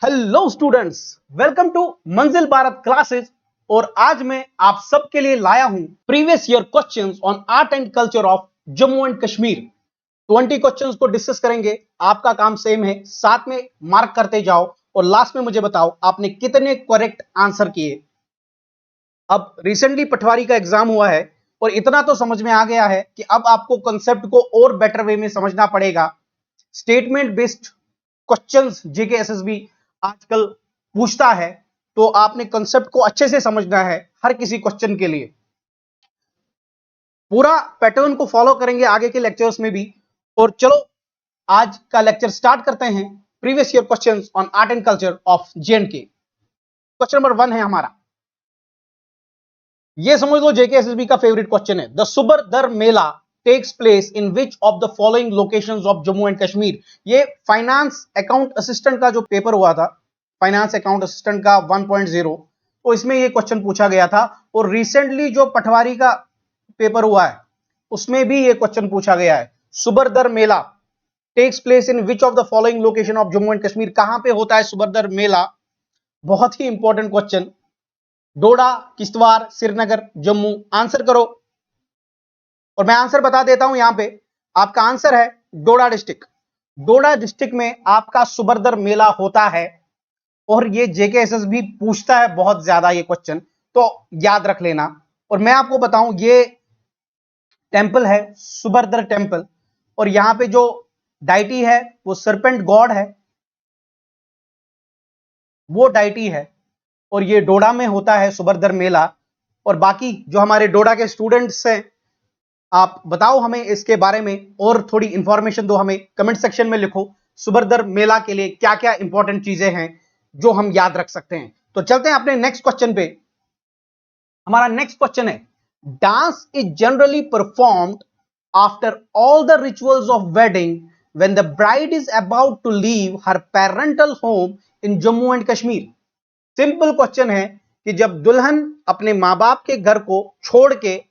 Hello students, welcome to मंजिल Bharat classes. और आज मैं आप सबके लिए लाया हूं previous year questions on art and culture of Jammu and Kashmir. 20 questions को डिस्कस करेंगे। आपका काम सेम है, साथ में मार्क करते जाओ और लास्ट में मुझे बताओ आपने कितने करेक्ट आंसर किए। अब रिसेंटली पटवारी का एग्जाम हुआ है और इतना तो समझ में आ गया है कि अब आपको कंसेप्ट को और बेटर वे में समझना पड़ेगा। स्टेटमेंट बेस्ड क्वेश्चंस जेके एसएसबी आजकल पूछता है, तो आपने कंसेप्ट को अच्छे से समझना है हर किसी क्वेश्चन के लिए। पूरा पैटर्न को फॉलो करेंगे आगे के लेक्चर्स में भी। और चलो आज का लेक्चर स्टार्ट करते हैं। Previous year questions on art and culture of J and K. Question number 1 है हमारा, ये समझ लो जेके एसएसबी का फेवरेट क्वेश्चन है। The Subar Dar Mela takes place in which of the following locations of Jammu and Kashmir. ये फाइनेंस अकाउंट असिस्टेंट का जो पेपर हुआ था, फाइनेंस अकाउंट असिस्टेंट का 1.0, तो इसमें ये क्वेश्चन पूछा गया था। और रिसेंटली जो पटवारी का पेपर हुआ है उसमें भी ये क्वेश्चन पूछा गया है। Subardar Mela takes place in which of the following location of Jammu and Kashmir. कहां पे होता है सुबरदर मेला? बहुत ही important question. Doda, Kishtwar, Srinagar, Jammu. Answer करो। और मैं आंसर बता देता हूं, यहां पे आपका आंसर है डोडा डिस्ट्रिक्ट। डोडा डिस्ट्रिक्ट में आपका सुबरदर मेला होता है। और ये जेकेएसएस भी पूछता है बहुत ज्यादा ये क्वेश्चन, तो याद रख लेना। और मैं आपको बताऊं, ये टेंपल है सुबरदर टेंपल, और यहां पे जो डाइटी है वो सरपेंट गॉड है, वो डाइटी है। और ये डोडा में होता है सुबरदर मेला। और बाकी जो हमारे डोडा के स्टूडेंट्स हैं, आप बताओ हमें इसके बारे में और थोड़ी इंफॉर्मेशन दो, हमें कमेंट सेक्शन में लिखो। सुबरदर मेला के लिए क्या क्या इंपॉर्टेंट चीजें हैं जो हम याद रख सकते हैं। तो चलते हैं अपने नेक्स्ट क्वेश्चन पे। हमारा नेक्स्ट क्वेश्चन है, dance is generally performed after all the rituals of wedding when the bride is about to leave her parental home in Jammu and Kashmir. Simple question है कि जब दुल्हन अपने मां बाप के घर को छोड़ के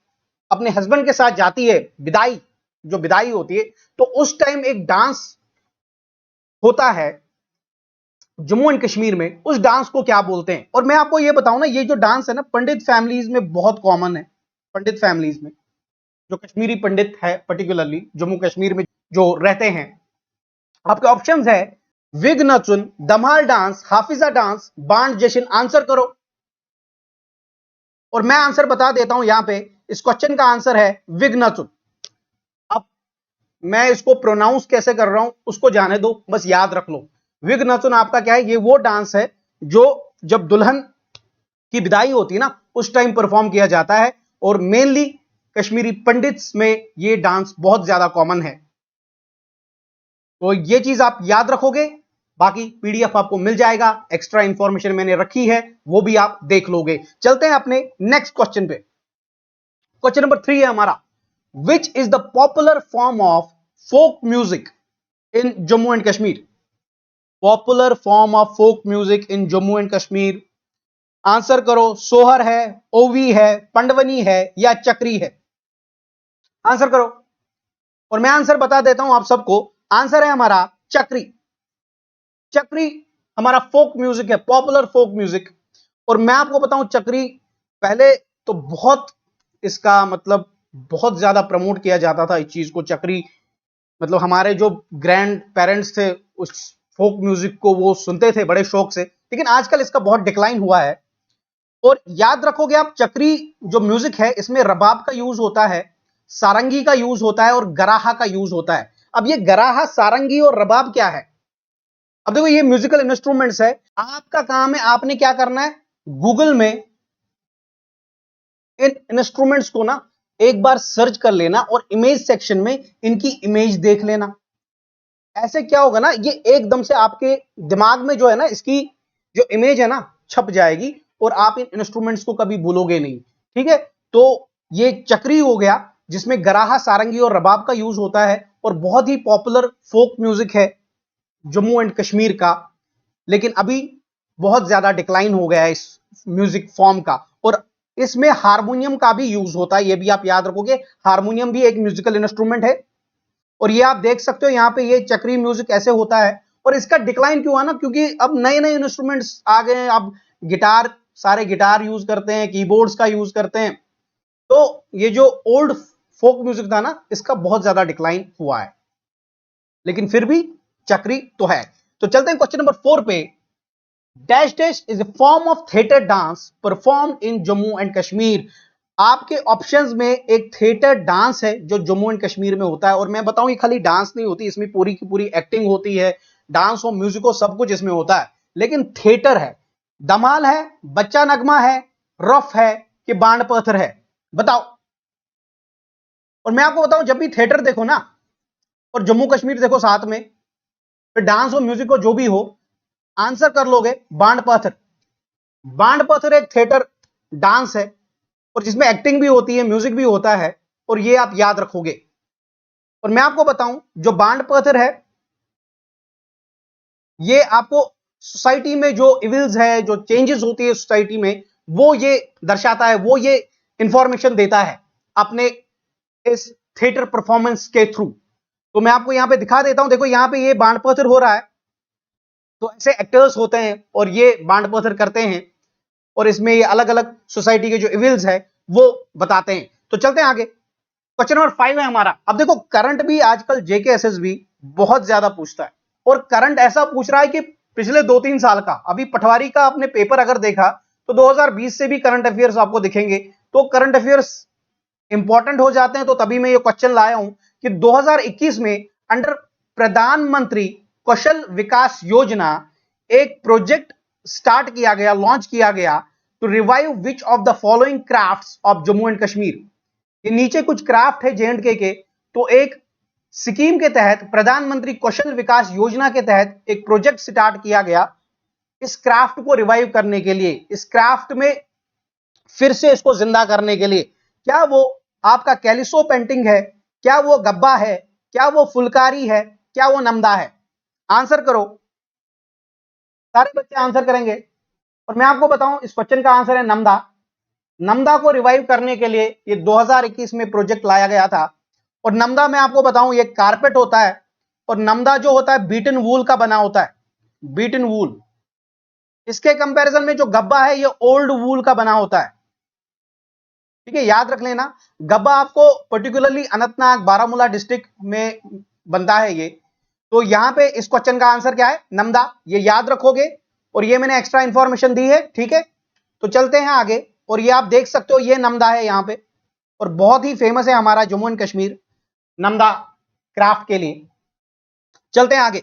अपने हस्बैंड के साथ जाती है, विदाई, जो विदाई होती है, तो उस टाइम एक डांस होता है जम्मू एंड कश्मीर में। उस डांस को क्या बोलते हैं? और मैं आपको यह बताऊं ना, ये जो डांस है ना, पंडित फैमिलीज में बहुत कॉमन है। पंडित फैमिलीज में जो कश्मीरी पंडित है, पर्टिकुलरली जम्मू कश्मीर में जो रहते हैं, आपके ऑप्शंस है विग नचुन, दमाल डांस, हाफिजा डांस, बांड जश्न। आंसर करो। और मैं आंसर बता देता हूं, यहां पे इस क्वेश्चन का आंसर है विग नचुन। अब मैं इसको प्रोनाउंस कैसे कर रहा हूं उसको जाने दो, बस याद रख लो। विग नचुन आपका क्या है? ये वो डांस है जो जब दुल्हन की विदाई होती है ना, उस टाइम परफॉर्म किया जाता है। और मेनली कश्मीरी पंडित्स में ये डांस बहुत ज्यादा कॉमन है। तो ये चीज आप याद रखोगे, बाकी पीडीएफ आपको मिल जाएगा, एक्स्ट्रा इंफॉर्मेशन मैंने रखी है, वो भी आप देख लोगे। चलते हैं अपने नेक्स्ट क्वेश्चन पे। क्वेश्चन नंबर 3 है हमारा, which is the popular form of folk music in Jammu and Kashmir. Popular form of folk music in Jammu and Kashmir. Answer करो। सोहर है, ओवी है, पंडवनी है, या चक्री है? आंसर करो। और मैं आंसर बता देता हूं आप सबको, आंसर है हमारा चक्री। चक्री हमारा फोक म्यूजिक है, पॉपुलर फोक म्यूजिक। और मैं आपको बताऊं, चक्री पहले तो बहुत इसका मतलब बहुत ज्यादा प्रमोट किया जाता था इस चीज को। चक्री मतलब हमारे जो ग्रैंड पेरेंट्स थे उस फोक म्यूजिक को वो सुनते थे बड़े शौक से, लेकिन आजकल इसका बहुत डिक्लाइन हुआ है। और याद रखोगे आप, चक्री जो म्यूजिक है इसमें रबाब का यूज होता है, सारंगी का यूज होता है और गराहा का यूज होता है। अब ये गराहा, सारंगी और रबाब क्या है? अब देखो, ये म्यूजिकल इंस्ट्रूमेंट्स है। आपका काम है, आपने क्या करना है, गूगल में इन इंस्ट्रूमेंट्स को ना एक बार सर्च कर लेना और इमेज सेक्शन में इनकी इमेज देख लेना। ऐसे क्या होगा ना, ये एकदम से आपके दिमाग में जो है ना, इसकी जो इमेज है ना छप जाएगी और आप इन इंस्ट्रूमेंट्स को कभी भूलोगे नहीं। ठीक है, तो ये चक्री हो गया जिसमें गराहा, सारंगी और रबाब का यूज होता है और बहुत ही पॉपुलर फोक म्यूजिक है जम्मू एंड कश्मीर का। लेकिन अभी बहुत ज्यादा डिक्लाइन हो गया है इस म्यूजिक फॉर्म का। और इसमें हारमोनियम का भी यूज होता है, ये भी आप याद रखोगे। हारमोनियम भी एक म्यूजिकल इंस्ट्रूमेंट है। और ये आप देख सकते हो, यहां पे ये चक्री म्यूजिक ऐसे होता है और इसका डिक्लाइन क्यों हुआ ना, क्योंकि अब नए नए इंस्ट्रूमेंट्स आ गए हैं, अब गिटार, सारे गिटार यूज करते हैं, कीबोर्ड्स का यूज करते हैं, तो ये जो ओल्ड फोक म्यूजिक था ना, इसका बहुत ज्यादा डिक्लाइन हुआ है, लेकिन फिर भी चक्री तो है। तो चलते हैं क्वेश्चन नंबर 4 पे। Dash dash is a form of theatre dance perform in Jammu and Kashmir. आपके ऑप्शंस में एक थिएटर डांस है जो जम्मू एंड कश्मीर में होता है, और मैं बताऊं ये खाली डांस नहीं होती, इसमें पूरी की पूरी एक्टिंग होती है, डांस हो, म्यूजिक हो, सब कुछ इसमें होता है, लेकिन थिएटर है। धमाल है, बच्चा नगमा है, रफ है कि बाण पत्थर है, बताओ। और मैं आपको बताऊं, जब भी थिएटर देखो ना और जम्मू कश्मीर देखो साथ में, फिर डांस हो, म्यूजिक हो, जो भी हो, आंसर कर लोगे बाण पत्थर। बाण पत्थर एक थिएटर डांस है और जिसमें एक्टिंग भी होती है, म्यूजिक भी होता है, और ये आप याद रखोगे। और मैं आपको बताऊं, जो बाण पत्थर है ये आपको सोसाइटी में जो इविल्स है, जो चेंजेस होती है सोसाइटी में, वो ये दर्शाता है, वो ये इंफॉर्मेशन देता है अपने इस थिएटर परफॉर्मेंस के थ्रू। तो मैं आपको यहां पे दिखा देता हूं, देखो यहां पे ये बाण पत्थर हो रहा है, तो ऐसे एक्टर्स होते हैं और ये बाण पत्थर करते हैं, और इसमें ये अलग अलग सोसाइटी के जो इविल्स है वो बताते हैं। तो चलते हैं आगे, क्वेश्चन नंबर 5 है हमारा। अब देखो, करंट भी आजकल जेके एसएसबी बहुत ज्यादा पूछता है, और करंट ऐसा पूछ रहा है कि पिछले 2-3 साल का, अभी पटवारी का आपने पेपर अगर देखा तो 2020 से भी करंट अफेयर्स आपको दिखेंगे। तो करंट अफेयर्स इंपॉर्टेंट हो जाते हैं, तो तभी मैं ये क्वेश्चन लाया हूं कि 2021 में अंडर प्रधानमंत्री कौशल विकास योजना एक प्रोजेक्ट स्टार्ट किया गया, लॉन्च किया गया, to revive which of the following crafts of Jammu and Kashmir. ये नीचे कुछ क्राफ्ट है जे के, तो एक स्कीम के तहत, प्रधानमंत्री कौशल विकास योजना के तहत एक प्रोजेक्ट स्टार्ट किया गया इस क्राफ्ट को रिवाइव करने के लिए, इस क्राफ्ट में फिर से इसको जिंदा करने के लिए। क्या वो आपका कैलिसो पेंटिंग है, क्या वो गब्बा है, क्या वो फुलकारी है, क्या वो नमदा है? आंसर करो, सारे बच्चे आंसर करेंगे। और मैं आपको बताऊं, इस क्वेश्चन का आंसर है नमदा। नमदा को रिवाइव करने के लिए ये 2021 में प्रोजेक्ट लाया गया था। और नमदा मैं आपको बताऊं, ये कारपेट होता है, और नमदा जो होता है बीटन वूल का बना होता है, बीटन वूल। इसके कंपैरिजन में जो गब्बा है ये ओल्ड वूल का बना होता है, ठीक है, याद रख लेना। गब्बा आपको पर्टिकुलरली अनंतनाग, बारामूला डिस्ट्रिक्ट में बनता है ये। तो यहां पे इस क्वेश्चन का आंसर क्या है? नमदा, ये याद रखोगे, और ये मैंने एक्स्ट्रा इंफॉर्मेशन दी है, ठीक है। तो चलते हैं आगे, और ये आप देख सकते हो, ये नमदा है यहां पे, और बहुत ही फेमस है हमारा जम्मू एंड कश्मीर नमदा क्राफ्ट के लिए। चलते हैं आगे,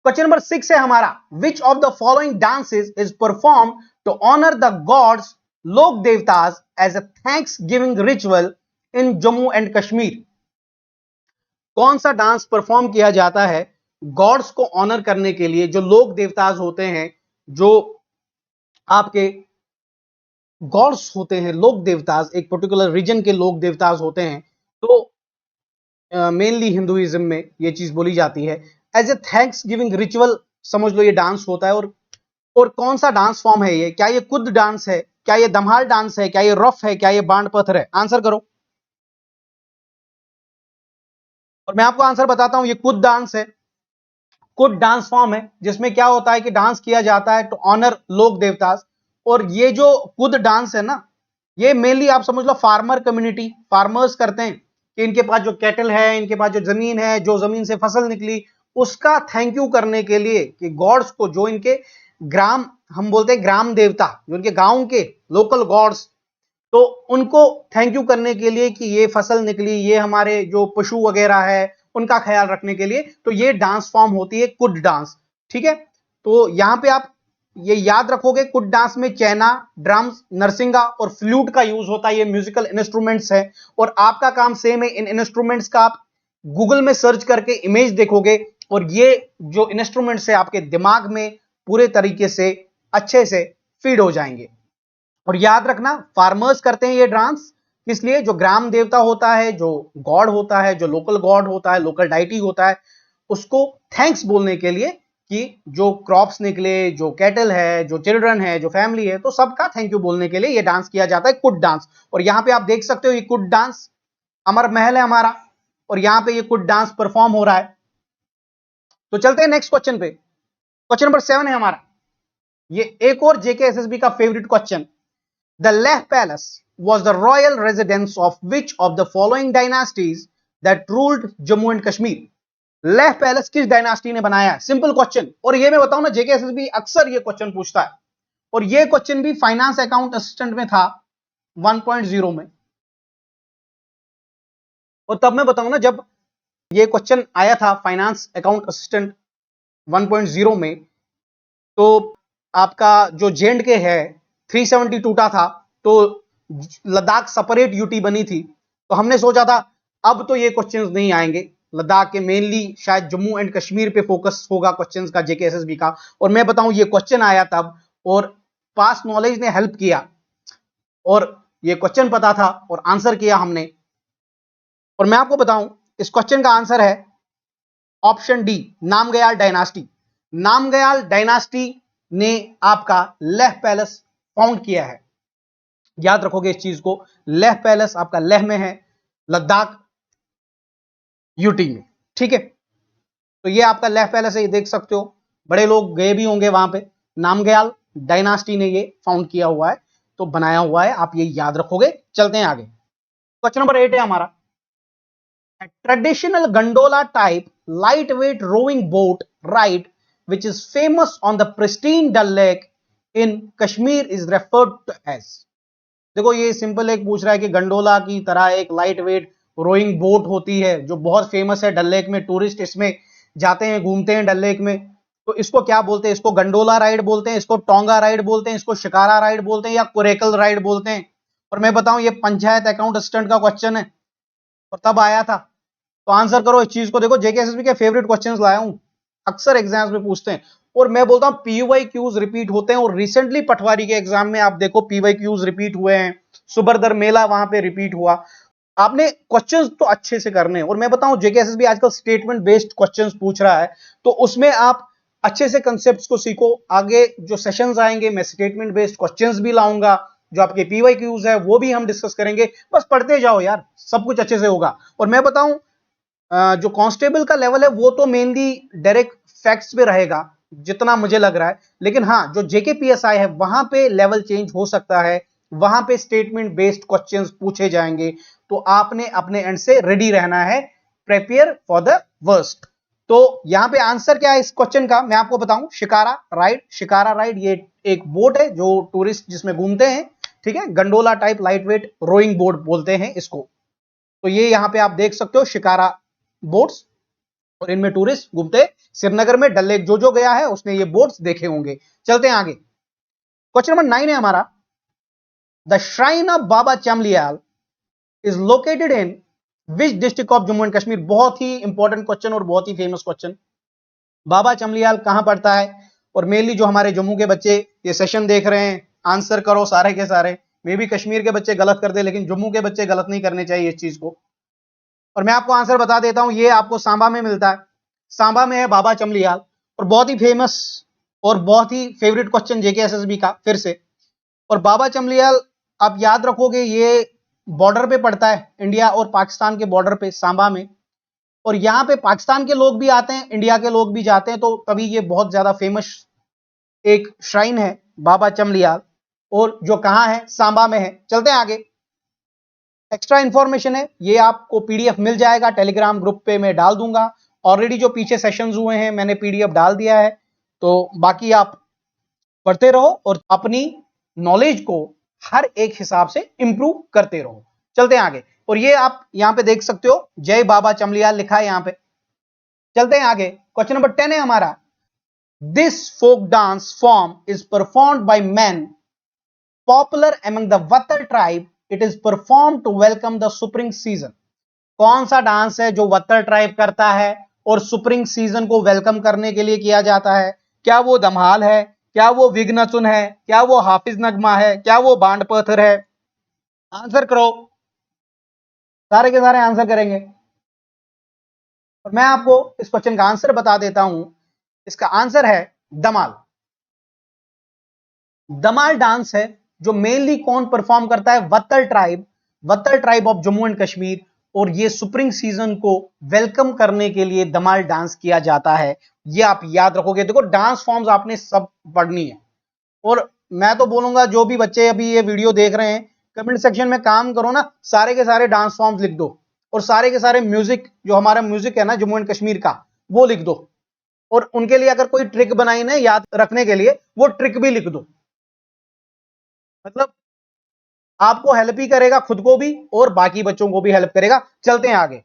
क्वेश्चन नंबर 6 है हमारा। Which of the following dances is perform to honour the gods, लोक देवतास, as a thanksgiving ritual in Jammu and Kashmir? कौन सा डांस परफॉर्म किया जाता है गॉड्स को ऑनर करने के लिए, जो लोक देवताज होते हैं, जो आपके गॉड्स होते हैं, लोक देवताज, एक पर्टिकुलर रीजन के लोक देवताज होते हैं। तो मेनली हिंदुइज्म में ये चीज बोली जाती है, as a thanksgiving ritual समझ लो ये डांस होता है। और कौन सा डांस फॉर्म है ये? क्या ये कुद डांस है, क्या ये धमाल डांस है, क्या ये रफ है, क्या ये बाण पत्थर है? आंसर करो। और मैं आपको आंसर बताता हूं, ये कुद डांस है। कुड डांस फॉर्म है जिसमें क्या होता है कि डांस किया जाता है टू ऑनर लोक देवतास। और ये जो कुद डांस है ना, ये मेनली आप समझ लो फार्मर कम्युनिटी, फार्मर्स करते हैं, कि इनके पास जो कैटल है, इनके पास जो जमीन है, जो जमीन से फसल निकली, उसका थैंक यू करने के लिए, कि गॉड्स को, जो इनके ग्राम, हम बोलते हैं ग्राम देवता, जो इनके गांव के लोकल गॉड्स, तो उनको थैंक यू करने के लिए कि ये फसल निकली, ये हमारे जो पशु वगैरह है उनका ख्याल रखने के लिए, तो ये डांस फॉर्म होती है कुड डांस, ठीक है। तो यहां पे आप ये याद रखोगे, कुड डांस में चैना, ड्रम्स, नरसिंगा और फ्लूट का यूज होता है, ये म्यूजिकल इंस्ट्रूमेंट्स है। और आपका काम सेम है, इन इंस्ट्रूमेंट्स का आप गूगल में सर्च करके इमेज देखोगे, और ये जो इंस्ट्रूमेंट्स है आपके दिमाग में पूरे तरीके से अच्छे से फीड हो जाएंगे। और याद रखना, फार्मर्स करते हैं ये डांस, इसलिए जो ग्राम देवता होता है, जो गॉड होता है, जो लोकल गॉड होता है, लोकल डाइटी होता है, उसको थैंक्स बोलने के लिए, कि जो क्रॉप्स निकले, जो कैटल है, जो चिल्ड्रन है, जो फैमिली है, तो सबका थैंक यू बोलने के लिए ये डांस किया जाता है, कुड डांस। और यहां पे आप देख सकते हो, ये कुड डांस अमर महल है हमारा, और यहां पे ये कुड डांस परफॉर्म हो रहा है। तो चलते हैं नेक्स्ट क्वेश्चन पे। क्वेश्चन नंबर 7 है हमारा, ये एक और जेके एसएसबी का favourite question. The Leh palace was the royal residence of which of the following dynasties that ruled Jammu and Kashmir? Leh palace किस डायनास्टी ने बनाया है? Simple question. और ये मैं बताऊं ना, जेके एसएसबी अक्सर ये क्वेश्चन पूछता है, और ये क्वेश्चन भी फाइनेंस अकाउंट असिस्टेंट में था 1.0 में। और तब मैं बताऊं ना, जब ये क्वेश्चन आया था फाइनेंस अकाउंट असिस्टेंट 1.0 में, तो आपका जो जेएंडके है 370 टूटा था, तो लद्दाख सेपरेट यूटी बनी थी। तो हमने सोचा था अब तो ये क्वेश्चंस नहीं आएंगे, लद्दाख के मेनली शायद जम्मू एंड कश्मीर पे फोकस होगा क्वेश्चंस का जेके एसएसबी का। और मैं बताऊं ये क्वेश्चन आया तब, और पास्ट नॉलेज ने हेल्प किया, और ये क्वेश्चन पता था और आंसर किया हमने। और मैं आपको बताऊं इस क्वेश्चन का आंसर है option D, Namgyal dynasty. Namgyal dynasty ने आपका लेह पैलेस फाउंड किया है। याद रखोगे इस चीज को, लेह पैलेस आपका लेह में है, लद्दाख यूटी में। ठीक है, तो ये आपका लेह पैलेस है, ये देख सकते हो, बड़े लोग गए भी होंगे वहां पे। नामग्याल डायनास्टी ने ये फाउंड किया हुआ है, तो बनाया हुआ है, आप ये याद रखोगे। चलते हैं आगे। क्वेश्चन नंबर 8 है हमारा, traditional gondola type light weight rowing boat ride which is famous on the pristine Dal Lake in Kashmir is referred to as? देखो ये सिंपल एक पूछ रहा है कि गंडोला की तरह एक लाइट वेट रोइंग बोट होती है जो बहुत फेमस है डल लेक में, टूरिस्ट इसमें जाते हैं, घूमते हैं डल लेक में, तो इसको क्या बोलते हैं? इसको गंडोला राइड बोलते हैं, इसको टोंगा राइड बोलते हैं, इसको शिकारा राइड बोलते हैं, या कुरेकल राइड बोलते हैं। और मैं बताऊं ये पंचायत अकाउंट असिस्टेंट का क्वेश्चन है और तब आया था, तो आंसर करो इस चीज को। देखो जेके एसएसबी के फेवरेट क्वेश्चंस लाया हूं, अक्सर एग्जाम्स में पूछते हैं, और मैं बोलता हूं पीवाई क्यूज रिपीट होते हैं। और रिसेंटली पटवारी के एग्जाम में आप देखो पीवाई क्यूज रिपीट हुए हैं, सुबरदर मेला वहां पे रिपीट हुआ। आपने क्वेश्चंस तो अच्छे से करने हैं, और मैं बताऊं जेके एसएसबी आजकल स्टेटमेंट बेस्ड क्वेश्चंस पूछ रहा है, तो उसमें आप अच्छे से कंसेप्ट्स को सीखो। आगे जो सेशंस आएंगे मैं स्टेटमेंट बेस्ड क्वेश्चंस भी लाऊंगा, जो आपके पीवाई क्यूज है वो भी हम डिस्कस करेंगे। बस पढ़ते जाओ यार, सब कुछ अच्छे से होगा। और मैं बताऊं जो कांस्टेबल का लेवल है वो तो मेनली डायरेक्ट फैक्ट्स पे रहेगा जितना मुझे लग रहा है, लेकिन हाँ जो जेके पीएसआई है वहां पे लेवल चेंज हो सकता है, वहां पे स्टेटमेंट बेस्ड क्वेश्चंस पूछे जाएंगे, तो आपने अपने एंड से रेडी रहना है, प्रिपेयर फॉर द वर्स्ट। तो यहां पे आंसर क्या है इस क्वेश्चन का, मैं आपको बताऊं, शिकारा राइड। शिकारा राइड ये एक बोट है जो टूरिस्ट जिसमें घूमते हैं, ठीक है, gondola type light weight rowing boat बोलते हैं इसको। तो ये यहां पे आप देख सकते हो शिकारा बोट्स, और इनमें टूरिस्ट घूमते। श्रीनगर में डल लेक जो जो गया है उसने ये बोट्स देखे होंगे। चलते हैं आगे। क्वेश्चन नंबर 9 है हमारा, the shrine of Baba Chamliyal is located in which district of Jammu and Kashmir? बहुत ही इंपॉर्टेंट क्वेश्चन और बहुत ही फेमस क्वेश्चन। बाबा चमलियाल कहां पड़ता है? और मेनली जो हमारे जम्मू के बच्चे ये सेशन देख रहे हैं, आंसर करो सारे के सारे। मे भी कश्मीर के बच्चे गलत कर दे, लेकिन जम्मू के बच्चे गलत नहीं करने चाहिए इस चीज को। और मैं आपको आंसर बता देता हूं, ये आपको सांबा में मिलता है, सांबा में है बाबा चमलियाल। और बहुत ही फेमस और बहुत ही फेवरेट क्वेश्चन जेके एसएसबी का फिर से। और बाबा चमलियाल आप याद रखोगे ये बॉर्डर पे पड़ता है, इंडिया और पाकिस्तान के बॉर्डर पे, सांबा में। और यहां पे पाकिस्तान के लोग भी आते हैं, इंडिया के लोग भी जाते हैं, तो तभी ये बहुत ज्यादा फेमस एक श्राइन है बाबा चमलियाल, और जो कहां है? सांबा में है। चलते हैं आगे। एक्स्ट्रा इंफॉर्मेशन है, ये आपको पीडीएफ मिल जाएगा, टेलीग्राम ग्रुप पे मैं डाल दूंगा। ऑलरेडी जो पीछे सेशंस हुए हैं मैंने पीडीएफ डाल दिया है, तो बाकी आप पढ़ते रहो और अपनी नॉलेज को हर एक हिसाब से इंप्रूव करते रहो। चलते हैं आगे। और ये आप यहां पे देख सकते हो जय बाबा चमलियाल लिखा है यहां पे। चलते हैं आगे। क्वेश्चन नंबर 10 है हमारा, this folk dance form is performed by man popular among the Wattar tribe, it is perform to welcome the spring season. कौन सा डांस है जो वत्तर ट्राइब करता है और स्प्रिंग सीजन को वेलकम करने के लिए किया जाता है? क्या वो धमाल है, क्या वो विघ्नचुन है, क्या वो हाफिज नगमा है, क्या वो बांड पत्थर है? आंसर करो, सारे के सारे आंसर करेंगे। और मैं आपको इस क्वेश्चन का आंसर बता देता हूं, इसका आंसर है धमाल। धमाल डांस है जो मेनली कौन परफॉर्म करता है? Wattar tribe, Wattar tribe of Jammu and Kashmir, और ये स्प्रिंग सीजन को वेलकम करने के लिए धमाल डांस किया जाता है। ये आप याद रखोगे। देखो डांस फॉर्म्स आपने सब पढ़नी है, और मैं तो बोलूंगा जो भी बच्चे अभी ये वीडियो देख रहे हैं, कमेंट सेक्शन में काम करो ना, सारे के सारे डांस फॉर्म्स लिख दो, और सारे के सारे म्यूजिक, जो हमारा म्यूजिक है ना जम्मू एंड कश्मीर का, वो लिख दो, और उनके लिए अगर कोई ट्रिक बनाई ना याद रखने के लिए, वो ट्रिक भी लिख दो। मतलब आपको हेल्प ही करेगा, खुद को भी और बाकी बच्चों को भी हेल्प करेगा। चलते हैं आगे।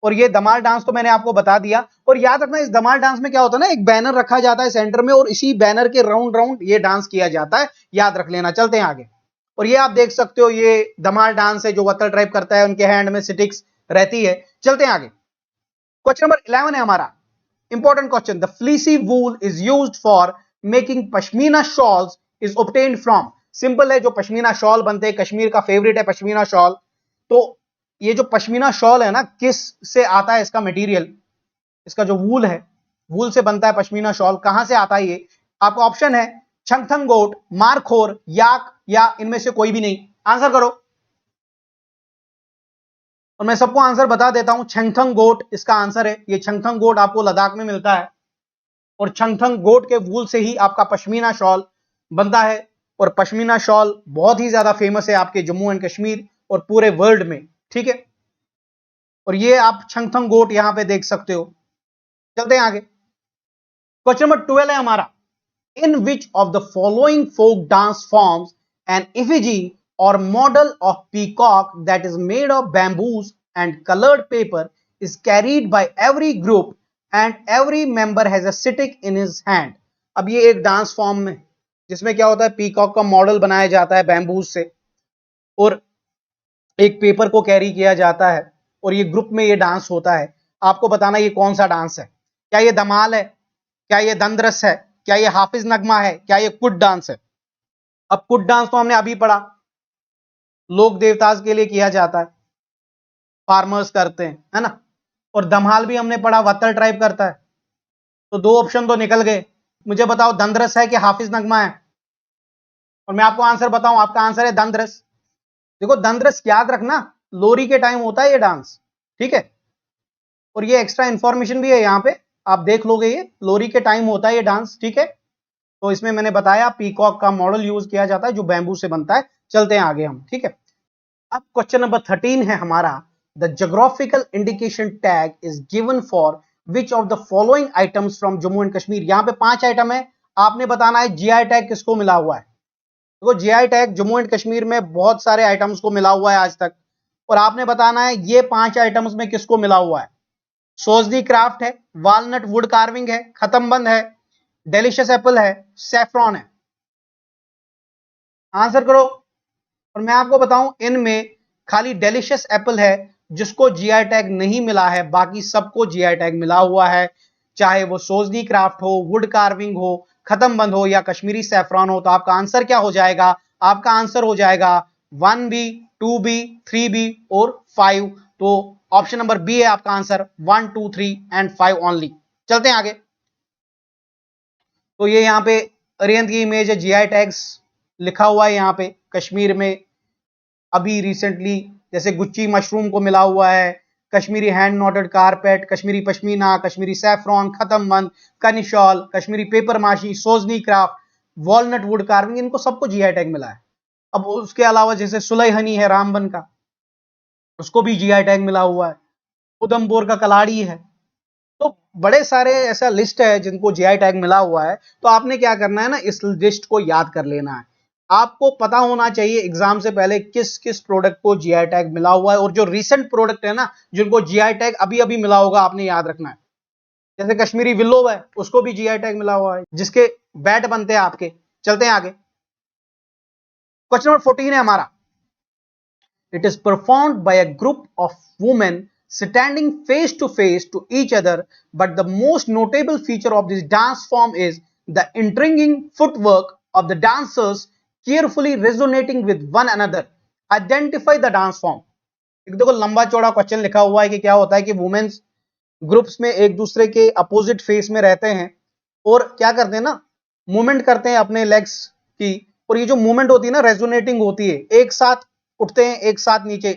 और ये धमाल डांस तो मैंने आपको बता दिया। और याद रखना, इस धमाल डांस में क्या होता है ना, एक बैनर रखा जाता है सेंटर में, और इसी बैनर के राउंड राउंड ये डांस किया जाता है, याद रख लेना। चलते हैं आगे। और ये आप देख सकते हो, ये धमाल डांस है, जो वत्तल ट्राइब करता है, उनके हैंड में स्टिक्स रहती है। चलते हैं आगे। क्वेश्चन नंबर 11 है हमारा, important question. The fleecy wool is used for making pashmina shawls is obtained from. Simple है, जो पश्मीना शॉल बनते हैं, कश्मीर का फेवरेट है पश्मीना शॉल। तो ये जो पश्मीना शॉल है ना, किस से आता है इसका मटेरियल, इसका जो वूल है, वूल से बनता है पश्मीना शॉल। कहां से आता है ये? आपको ऑप्शन है छंगथंग गोट, मारखोर, याक, या इनमें से कोई भी नहीं। आंसर करो। और मैं सबको आंसर बता देता हूं, छंगथंग गोट इसका आंसर है। ये छंगथंग गोट आपको लद्दाख में मिलता है, और छंगथंग गोट के वूल से ही आपका पश्मीना शॉल बनता है। और पश्मीना शॉल बहुत ही ज्यादा फेमस है आपके जम्मू एंड कश्मीर और पूरे वर्ल्ड में, ठीक है। और ये आप छंगथंग गोट यहां पे देख सकते हो। चलते हैं आगे। क्वेश्चन नंबर 12 है हमारा, in which of the following folk dance forms an effigy or model of peacock that is made of bamboos and coloured paper is carried by every group and every member has a stick in his hand. अब ये एक dance form में, जिसमें क्या होता है, peacock का model बनाया जाता है बैम्बूज से, और एक पेपर को कैरी किया जाता है, और ये ग्रुप में ये डांस होता है। आपको बताना ये कौन सा डांस है। क्या ये धमाल है, क्या ये दंद्रस है, क्या ये हाफिज नगमा है, क्या ये कुट डांस है? अब कुट डांस तो हमने अभी पढ़ा, लोक देवताज के लिए किया जाता है, फार्मर्स करते हैं, है ना। और धमाल भी हमने पढ़ा, वत्तल ट्राइब करता है। तो दो ऑप्शन तो निकल गए। मुझे बताओ दंद्रस है कि हाफिज नगमा है? और मैं आपको आंसर बताऊं, आपका आंसर है दंद्रस। देखो दंद्रस याद रखना, लोरी के टाइम होता है ये डांस, ठीक है। और ये एक्स्ट्रा इंफॉर्मेशन भी है यहाँ पे, आप देख लोगे, ये लोरी के टाइम होता है ये डांस, ठीक है। तो इसमें मैंने बताया पीकॉक का मॉडल यूज किया जाता है, जो बैम्बू से बनता है। चलते हैं आगे हम, ठीक है। अब क्वेश्चन नंबर 13 है हमारा, the geographical indication tag is given for which of the following items from Jammu and Kashmir. यहाँ पे 5 आइटम है, आपने बताना है जीआई टैग किसको मिला हुआ है। देखो GI tag Jammu and Kashmir में बहुत सारे आइटम्स को मिला हुआ है आज तक, और आपने बताना है ये 5 आइटम्स में किसको मिला हुआ है। सोजनी क्राफ्ट है, वालनट वुड कार्विंग है, खत्मबंद है, डेलिशियस एप्पल है, सैफ्रॉन है। आंसर करो। और मैं आपको बताऊं, इनमें खाली डेलिशियस एप्पल है जिसको जीआई टैग नहीं मिला है, बाकी सबको जीआई टैग मिला हुआ है। चाहे वो सोजनी क्राफ्ट हो, वुड कार्विंग हो, खत्मबंद हो, या कश्मीरी सैफ्रॉन हो। तो आपका आंसर क्या हो जाएगा? आपका आंसर हो जाएगा 1B, 2B, 3B और 5। तो ऑप्शन नंबर बी है आपका आंसर, 1, 2, 3 एंड 5 ओनली। चलते हैं आगे। तो ये यहाँ पे अरिहंत की इमेज है, जीआई टैग्स लिखा हुआ है यहाँ पे कश्मीर में। अभी रिसेंटली जैसे गुच्ची मशरूम को मिला हुआ है, Kashmiri hand knotted carpet, Kashmiri pashmina, Kashmiri saffron, Khatamband, Kani shawl, Kashmiri paper mache, Sozni craft, walnut wood carving, इनको सबको जीआई टैग मिला है। अब उसके अलावा जैसे सुलई हनी है रामबन का, उसको भी जीआई टैग मिला हुआ है। उधमपुर का कलाड़ी है। तो बड़े सारे ऐसा लिस्ट है जिनको जीआई टैग मिला हुआ है। तो आपने क्या करना है ना, इस लिस्ट को याद कर लेना है। आपको पता होना चाहिए एग्जाम से पहले किस किस प्रोडक्ट को जीआई टैग मिला हुआ है, और जो रीसेंट प्रोडक्ट है ना जिनको जीआई टैग अभी अभी मिला होगा, आपने याद रखना है। जैसे कश्मीरी विल्लो है, उसको भी जीआई टैग मिला हुआ है, जिसके बैट बनते हैं आपके। चलते हैं आगे। क्वेश्चन नंबर 14 है हमारा, it is performed by a group of women standing face to each other, but the most notable feature of this dance form is the intriguing footwork of the dancers carefully resonating with one another. Identify the dance form. एक देखो लंबा चौड़ा question लिखा हुआ है कि क्या होता है कि वुमेन्स ग्रुप्स में एक दूसरे के अपोजिट फेस में रहते हैं, और क्या करते हैं ना, मूवमेंट करते हैं अपने लेग्स की। और ये जो मूवमेंट होती है ना, रेजोनेटिंग होती है, एक साथ उठते हैं, एक साथ नीचे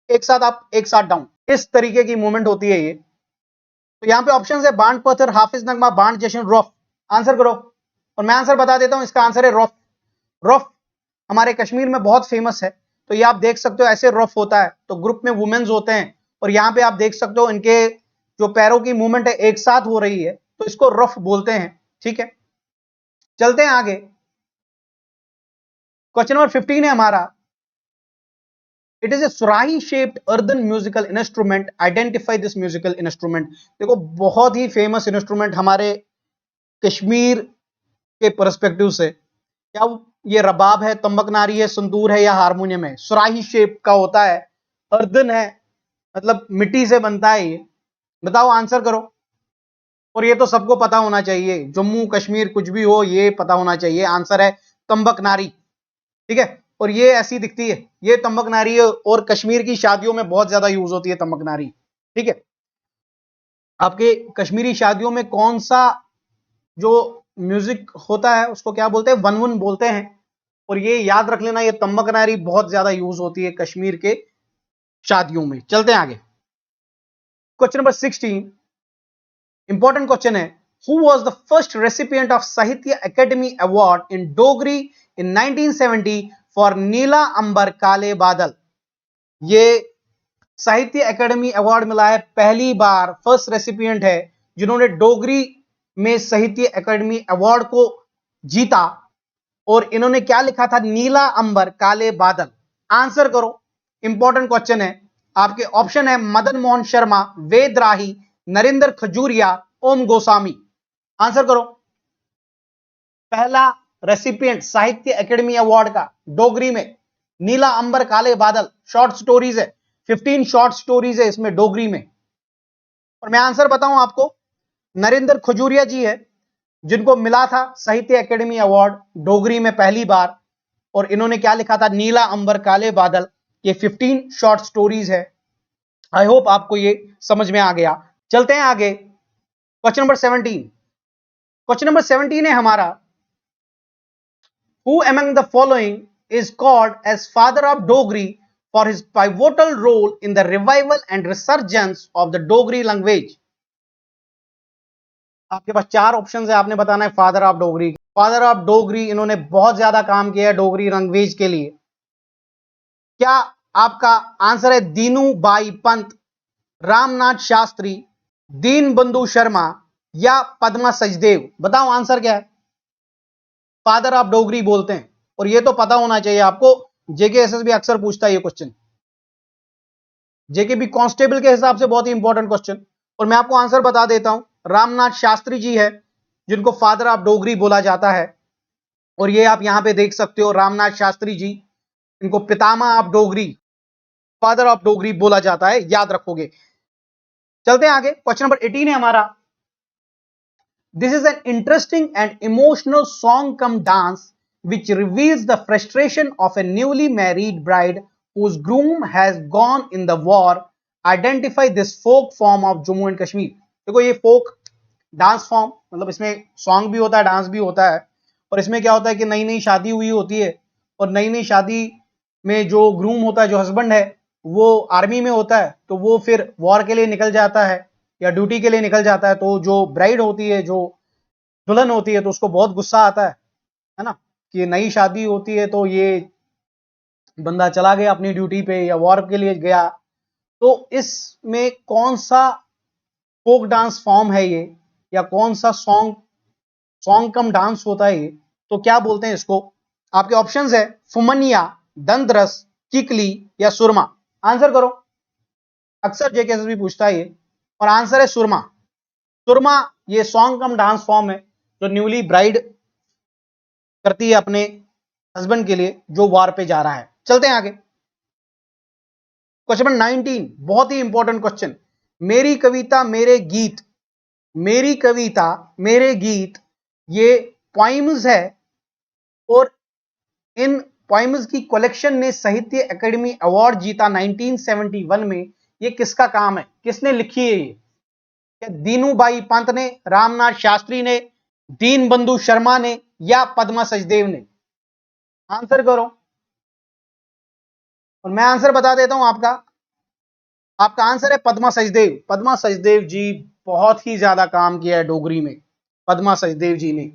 एक साथ अप, एक साथ डाउन, इस तरीके की मूवमेंट होती है ये। तो यहां पे ऑप्शन है बांड पत्थर, हाफिज नगमा, बांड जश्न, रौफ। आंसर करो। और मैं आंसर बता देता हूं, इसका आंसर है रौफ। रौफ हमारे कश्मीर में बहुत फेमस है। तो ये आप देख सकते हो ऐसे रफ होता है, तो ग्रुप में वुमेन्स होते हैं, और यहां पे आप देख सकते हो इनके जो पैरों की मूवमेंट है एक साथ हो रही है, तो इसको रफ बोलते हैं। ठीक है, चलते हैं आगे। क्वेश्चन नंबर 15 है हमारा, इट इज ए सुराही shaped earthen musical instrument, identify this musical instrument. देखो बहुत ही फेमस इंस्ट्रूमेंट हमारे कश्मीर के परस्पेक्टिव से, क्या ये रबाब है, तंबकनारी है, संतूर है, या हारमोनियम है? सुराही शेप का होता है, अर्दन है, मतलब मिट्टी से बनता है ये। बताओ, आंसर करो। और ये तो सबको पता होना चाहिए, जम्मू कश्मीर कुछ भी हो ये पता होना चाहिए। आंसर है तंबकनारी। ठीक है, और ये ऐसी दिखती है, ये तंबकनारी है, और कश्मीर की शादियों में बहुत ज्यादा यूज होती है तंबकनारी। ठीक है, आपके कश्मीरी शादियों में कौन सा जो म्यूजिक होता है उसको क्या बोलते हैं? वनवन बोलते हैं। और ये याद रख लेना, ये तंबकनारी बहुत ज्यादा यूज होती है कश्मीर के शादियों में। चलते हैं आगे। क्वेश्चन नंबर 16, इंपॉर्टेंट क्वेश्चन है, who was the first recipient of Sahitya Akademi award in Dogri in 1970 for Neela Ambar Kaale Baadal? ये साहित्य अकेडमी अवार्ड मिला है पहली बार, फर्स्ट रेसिपिएंट है जिन्होंने डोगरी में साहित्य अकेडमी अवार्ड को जीता। और इन्होंने क्या लिखा था? नीला अंबर काले बादल। आंसर करो, इंपॉर्टेंट क्वेश्चन है। आपके ऑप्शन है मदन मोहन शर्मा, वेद राही, नरेंद्र खजूरिया, ओम गोस्वामी। आंसर करो। पहला रेसिपिएंट साहित्य अकेडमी अवार्ड का डोगरी में, नीला अंबर काले बादल, शॉर्ट स्टोरीज है, 15 शॉर्ट स्टोरीज है इसमें डोगरी में। और मैं आंसर बताऊं आपको, नरेंद्र खजूरिया जी है जिनको मिला था साहित्य अकेडमी अवार्ड डोगरी में पहली बार। और इन्होंने क्या लिखा था? नीला अंबर काले बादल। ये 15 शॉर्ट स्टोरीज है। आई होप आपको ये समझ में आ गया। चलते हैं आगे। क्वेश्चन नंबर 17, क्वेश्चन नंबर 17 है हमारा, Who among the following is called as father of Dogri for his pivotal role in the revival and resurgence of the Dogri language? आपके पास चार ऑप्शन है, आपने बताना है father of Dogri. Father of Dogri, इन्होंने बहुत ज्यादा काम किया है डोगरी लैंग्वेज के लिए। क्या आपका आंसर है दीनू बाई पंत, रामनाथ शास्त्री, दीन बंधु शर्मा, या पद्मा सचदेव? बताओ आंसर क्या है? फादर ऑफ डोगरी बोलते हैं, और ये तो पता होना चाहिए आपको, जेके एसएसबी अक्सर पूछता है ये क्वेश्चन, जेके भी कांस्टेबल के हिसाब से बहुत ही इंपॉर्टेंट क्वेश्चन। और मैं आपको आंसर बता देता हूं, रामनाथ शास्त्री जी है जिनको फादर ऑफ डोगरी बोला जाता है। और ये आप यहां पे देख सकते हो, रामनाथ शास्त्री जी, इनको पितामह of Dogri, father of Dogri बोला जाता है, याद रखोगे। चलते हैं आगे। क्वेश्चन नंबर 18 है हमारा, this is an interesting and emotional song come dance which reveals the frustration of a newly married bride whose groom has gone in the war. Identify this folk form of Jammu and Kashmir. देखो ये folk dance form, मतलब इसमें song भी होता है, dance भी होता है। और इसमें क्या होता है कि नई नई शादी हुई होती है, और नई नई शादी में जो ग्रूम होता है, जो हस्बैंड है, वो आर्मी में होता है, तो वो फिर वॉर के लिए निकल जाता है या ड्यूटी के लिए निकल जाता है। तो जो ब्राइड होती है, जो दुल्हन होती है, तो उसको बहुत गुस्सा आता है ना, कि नई शादी होती है तो ये बंदा चला गया अपनी ड्यूटी पे या वॉर के लिए गया। तो इसमें कौन सा फोक डांस फॉर्म है ये, या कौन सा सॉन्ग सॉन्ग कम डांस होता है ये, तो क्या बोलते हैं इसको? आपके ऑप्शंस है फुमनिया, दंदरस, किकली, या सुरमा। आंसर करो। अक्सर जेके भी पूछता है ये, और आंसर है सुरमा। सुरमा ये सॉन्ग कम डांस फॉर्म है जो न्यूली ब्राइड करती है अपने हस्बैंड के लिए जो वॉर पे जा रहा है। चलते हैं आगे। क्वेश्चन नंबर 19, बहुत ही इंपॉर्टेंट क्वेश्चन, मेरी कविता मेरे गीत, मेरी कविता मेरे गीत, ये पॉइम्स है। और इन पॉइम्स की कलेक्शन ने साहित्य अकेडमी अवार्ड जीता 1971 में। ये किसका काम है? किसने लिखी है ये? क्या दीनू बाई पंत ने, रामनाथ शास्त्री ने, दीन बंधु शर्मा ने, या पद्मा सचदेव ने? आंसर करो। और मैं आंसर बता देता हूं आपका, आपका आंसर है पद्मा सचदेव। पद्मा सचदेव जी बहुत ही ज्यादा काम किया है डोगरी में, पद्मा सचदेव जी ने,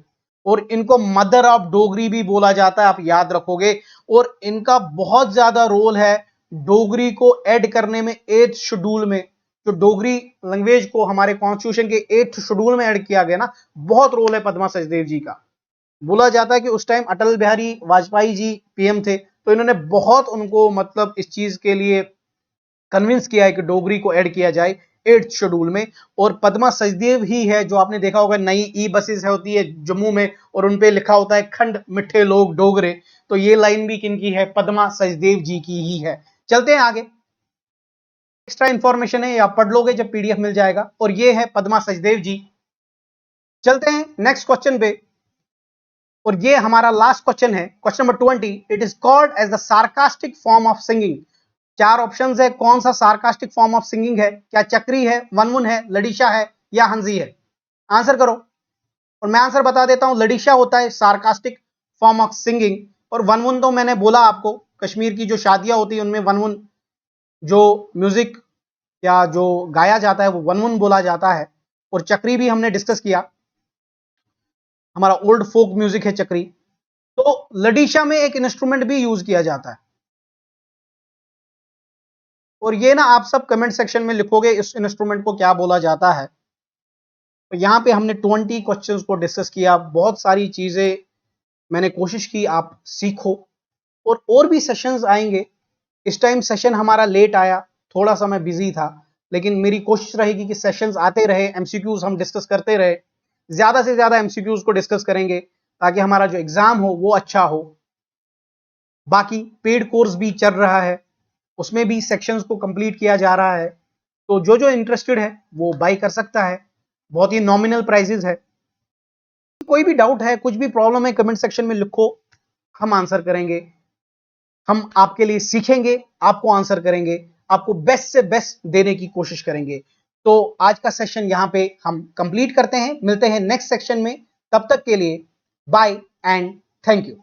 और इनको मदर ऑफ डोगरी भी बोला जाता है, आप याद रखोगे। और इनका बहुत ज्यादा रोल है डोगरी को ऐड करने में 8th शेड्यूल में, जो डोगरी लैंग्वेज को हमारे कॉन्स्टिट्यूशन के 8th शेड्यूल में ऐड किया गया ना, बहुत रोल है पद्मा सचदेव जी का। बोला जाता है कि उस टाइम अटल बिहारी वाजपेयी जी पीएम थे, तो इन्होंने बहुत उनको मतलब इस चीज के लिए कन्विंस किया है कि डोगरी को ऐड किया जाए 8th शेड्यूल में। और पद्मा सचदेव ही है जो आपने देखा होगा नई ई बसेस होती है जम्मू में, और उनपे लिखा होता है खंड मिठे लोग डोगरे, तो ये लाइन भी किनकी है? पद्मा सचदेव जी की ही है। चलते हैं आगे, एक्स्ट्रा इंफॉर्मेशन है, आप पढ़ लोगे जब पीडीएफ मिल जाएगा, और ये है पद्मा सचदेव जी। चलते हैं नेक्स्ट क्वेश्चन पे, और ये हमारा लास्ट क्वेश्चन है, question number 20। It is called as the sarcastic form of singing. 4 options है, कौन सा सार्कास्टिक फॉर्म ऑफ सिंगिंग है? क्या चक्री है, वनमुन है, लड़ीशा है, या हंसी है? आंसर करो। और मैं आंसर बता देता हूं, लड़ीशा होता है सार्कास्टिक फॉर्म ऑफ सिंगिंग, और वनमुन तो मैंने बोला आपको, कश्मीर की जो शादियां होती है उनमें वनमुन जो म्यूजिक या जो गाया जाता है वो वनमुन बोला जाता है। और चक्री भी हमने डिस्कस किया, हमारा ओल्ड फोक म्यूजिक है चक्री। तो लड़ीशा में एक इंस्ट्रूमेंट भी यूज किया जाता है, और ये ना आप सब कमेंट सेक्शन में लिखोगे इस इंस्ट्रूमेंट को क्या बोला जाता है। तो यहां पे हमने 20 क्वेश्चंस को डिस्कस किया, बहुत सारी चीजें मैंने कोशिश की आप सीखो, और भी सेशंस आएंगे। इस टाइम सेशन हमारा लेट आया, थोड़ा सा मैं बिजी था, लेकिन मेरी कोशिश रहेगी कि सेशंस आते रहे, एमसीक्यूज हम डिस्कस करते रहे, ज्यादा से ज्यादा एमसीक्यूज को डिस्कस करेंगे ताकि हमारा जो एग्जाम हो वो अच्छा हो। बाकी पेड कोर्स भी चल रहा है, उसमें भी सेक्शंस को कंप्लीट किया जा रहा है, तो जो जो इंटरेस्टेड है वो बाय कर सकता है, बहुत ही नॉमिनल प्राइसेस है। कोई भी डाउट है, कुछ भी प्रॉब्लम है, कमेंट सेक्शन में लिखो, हम आंसर करेंगे, हम आपके लिए सीखेंगे, आपको आंसर करेंगे, आपको बेस्ट से बेस्ट देने की कोशिश करेंगे। तो आज का सेशन यहां पे हम कंप्लीट करते हैं, मिलते हैं नेक्स्ट सेक्शन में, तब तक के लिए बाय एंड थैंक यू।